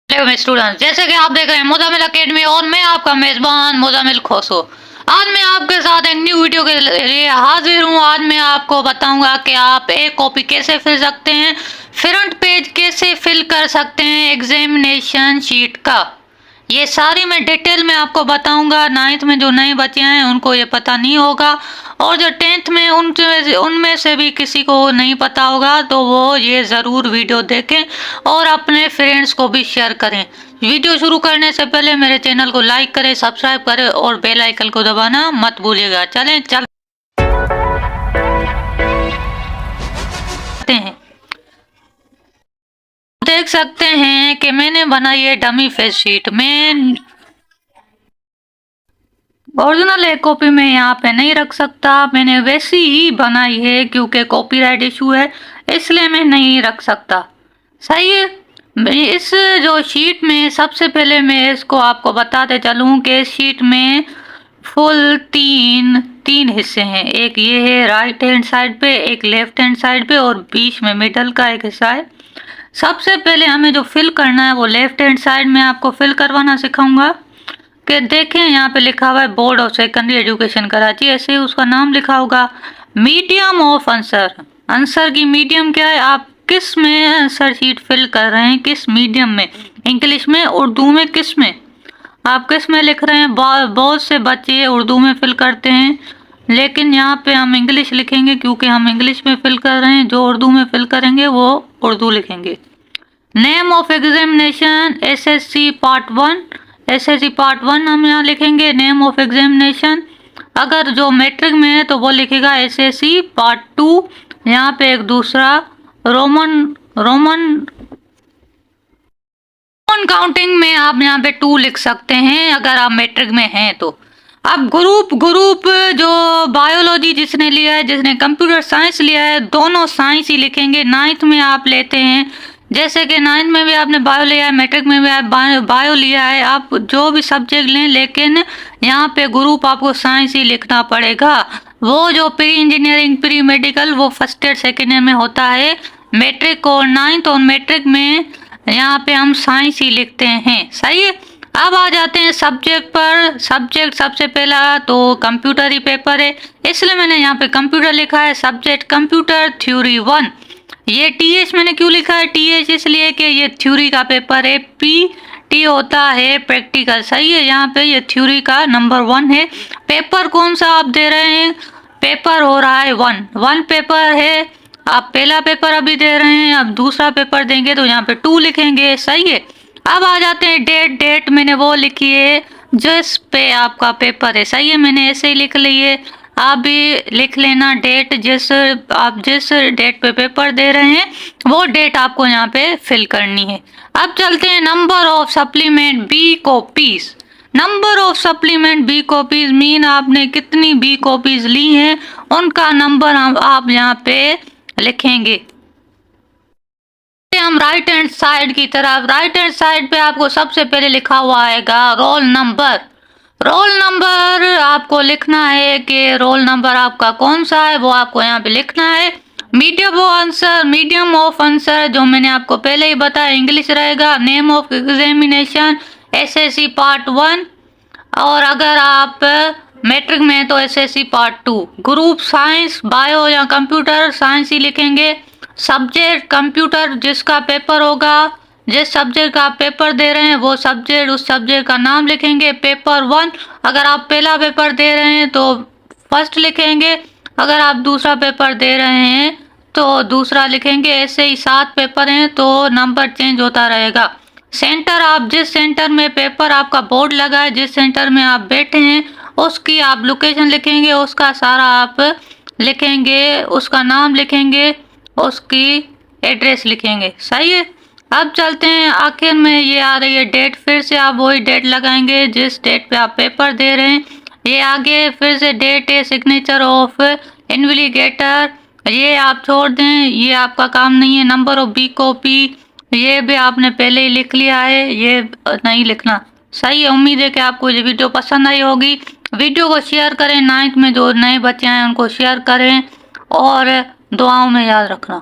Hello students, जैसे कि आप देख रहे हैं मुजामिल एकेडमी और मैं आपका मेजबान मुजामिल खोसो। आज मैं आपके साथ एक न्यू वीडियो के लिए हाजिर हूँ। आज मैं आपको बताऊंगा कि आप एक कॉपी कैसे फिल सकते हैं, फ्रंट पेज कैसे फिल कर सकते हैं एग्जामिनेशन शीट का। ये सारी मैं डिटेल में आपको बताऊंगा। 9th में जो नए बच्चे हैं उनको ये पता नहीं होगा, और जो 10th में उनमें से भी किसी को नहीं पता होगा, तो वो ये ज़रूर वीडियो देखें और अपने फ्रेंड्स को भी शेयर करें। वीडियो शुरू करने से पहले मेरे चैनल को लाइक करें, सब्सक्राइब करें और बेल आइकन को दबाना मत भूलिएगा। चलें चलते हैं। देख सकते हैं कि मैंने बनाई है डमी फेस शीट। मैं ओरिजिनल एक कॉपी में यहाँ पे नहीं रख सकता, मैंने वैसी ही बनाई है क्योंकि कॉपीराइट इशू है, इसलिए मैं नहीं रख सकता। सही है। इस जो शीट में सबसे पहले मैं इसको आपको बताते चलूँ कि इस शीट में फुल तीन हिस्से हैं। एक ये है राइट हैंड साइड पे, एक लेफ्ट हैंड साइड पे और बीच में मिडल का एक हिस्सा है। सबसे पहले हमें जो फिल करना है वो लेफ्ट हैंड साइड में आपको फिल करवाना सिखाऊंगा। कि देखें यहाँ पे लिखा हुआ है board of secondary education Karachi, ऐसे ही उसका नाम लिखा होगा। मीडियम ऑफ आंसर, आंसर की मीडियम क्या है, आप किस में आंसर शीट फिल कर रहे हैं, किस मीडियम में, इंग्लिश में, उर्दू में, किस में आप किस में लिख रहे हैं। बहुत से बच्चे उर्दू में फिल करते हैं, लेकिन यहाँ पे हम इंग्लिश लिखेंगे क्योंकि हम इंग्लिश में फिल कर रहे हैं। जो उर्दू में फिल करेंगे वो उर्दू लिखेंगे। Name of examination SSC part 1, SSC part 1 हम यहाँ लिखेंगे नेम ऑफ एग्जामिनेशन। अगर जो मैट्रिक में है तो वो लिखेगा एसएससी पार्ट 2। यहाँ पे एक दूसरा रोमन काउंटिंग में आप यहाँ पे 2 लिख सकते हैं अगर आप मैट्रिक में हैं तो। अब ग्रुप जो बायोलॉजी जिसने लिया है, जिसने कंप्यूटर साइंस लिया है, दोनों साइंस ही लिखेंगे। 9th में आप लेते हैं, जैसे कि 9th में भी आपने बायो लिया है, मैट्रिक में भी आप बायो लिया है, आप जो भी सब्जेक्ट लें, लेकिन यहाँ पे ग्रुप आपको साइंस ही लिखना पड़ेगा। वो जो प्री इंजीनियरिंग, प्री मेडिकल, वो फर्स्ट ईयर सेकेंड ईयर में होता है। मैट्रिक और 9th और मैट्रिक में यहाँ पे हम साइंस ही लिखते हैं। सही है। अब आ जाते हैं सब्जेक्ट पर। सब्जेक्ट सबसे पहला तो कंप्यूटर ही पेपर है, इसलिए मैंने यहाँ पे कंप्यूटर लिखा है। Subject computer theory 1। ये टीएच मैंने क्यों लिखा है, टीएच इसलिए कि ये थ्योरी का पेपर है, पीटी होता है प्रैक्टिकल। सही है। यहाँ पे ये थ्योरी का नंबर 1 है। पेपर कौन सा आप दे रहे हैं, पेपर हो रहा है 1 पेपर है। आप पहला पेपर अभी दे रहे हैं, अब दूसरा पेपर देंगे तो यहाँ पे 2 लिखेंगे। सही है। अब आ जाते हैं डेट मैंने वो लिखी है जिस पे आपका पेपर है। सही है, मैंने ऐसे ही लिख ली है, आप भी लिख लेना डेट। आप जिस डेट पे पेपर दे रहे हैं वो डेट आपको यहाँ पे फिल करनी है। अब चलते हैं number of supplement B copies. Number of supplement B copies mean आपने कितनी बी कॉपीज ली हैं, उनका नंबर आप यहाँ पे लिखेंगे। हम राइट हैंड साइड की तरफ, राइट हैंड साइड पे आपको सबसे पहले लिखा हुआ आएगा रोल नंबर। रोल नंबर आपको लिखना है कि रोल नंबर आपका कौन सा है, वो आपको यहाँ पे लिखना है। मीडियम ऑफ आंसर जो मैंने आपको पहले ही बताया, इंग्लिश रहेगा। Name of examination SSC part 1, और अगर आप मैट्रिक में तो SSC part 2। Group science, bio या कंप्यूटर साइंस ही लिखेंगे। सब्जेक्ट कंप्यूटर, जिसका पेपर होगा, जिस सब्जेक्ट का आप पेपर दे रहे हैं वो सब्जेक्ट, उस सब्जेक्ट का नाम लिखेंगे। पेपर 1, अगर आप पहला पेपर दे रहे हैं तो फर्स्ट लिखेंगे, अगर आप दूसरा पेपर दे रहे हैं तो दूसरा लिखेंगे। ऐसे ही 7 पेपर हैं तो नंबर चेंज होता रहेगा। सेंटर, आप जिस सेंटर में पेपर आपका बोर्ड लगा है, जिस सेंटर में आप बैठे हैं, उसकी आप लोकेशन लिखेंगे, उसका सारा आप लिखेंगे, उसका नाम लिखेंगे, उसकी एड्रेस लिखेंगे। सही है। अब चलते हैं आखिर में, ये आ रही है डेट। फिर से आप वही डेट लगाएंगे जिस डेट पे आप पेपर दे रहे हैं। ये आगे फिर से डेट है, सिग्नेचर ऑफ इन्वेस्टिगेटर, ये आप छोड़ दें, ये आपका काम नहीं है। नंबर ऑफ बी कॉपी, ये भी आपने पहले ही लिख लिया है, ये नहीं लिखना। सही है। उम्मीद है कि आपको ये वीडियो पसंद आई होगी। वीडियो को शेयर करें, 9th में जो नए बच्चे हैं उनको शेयर करें, और दुआओं में याद रखना।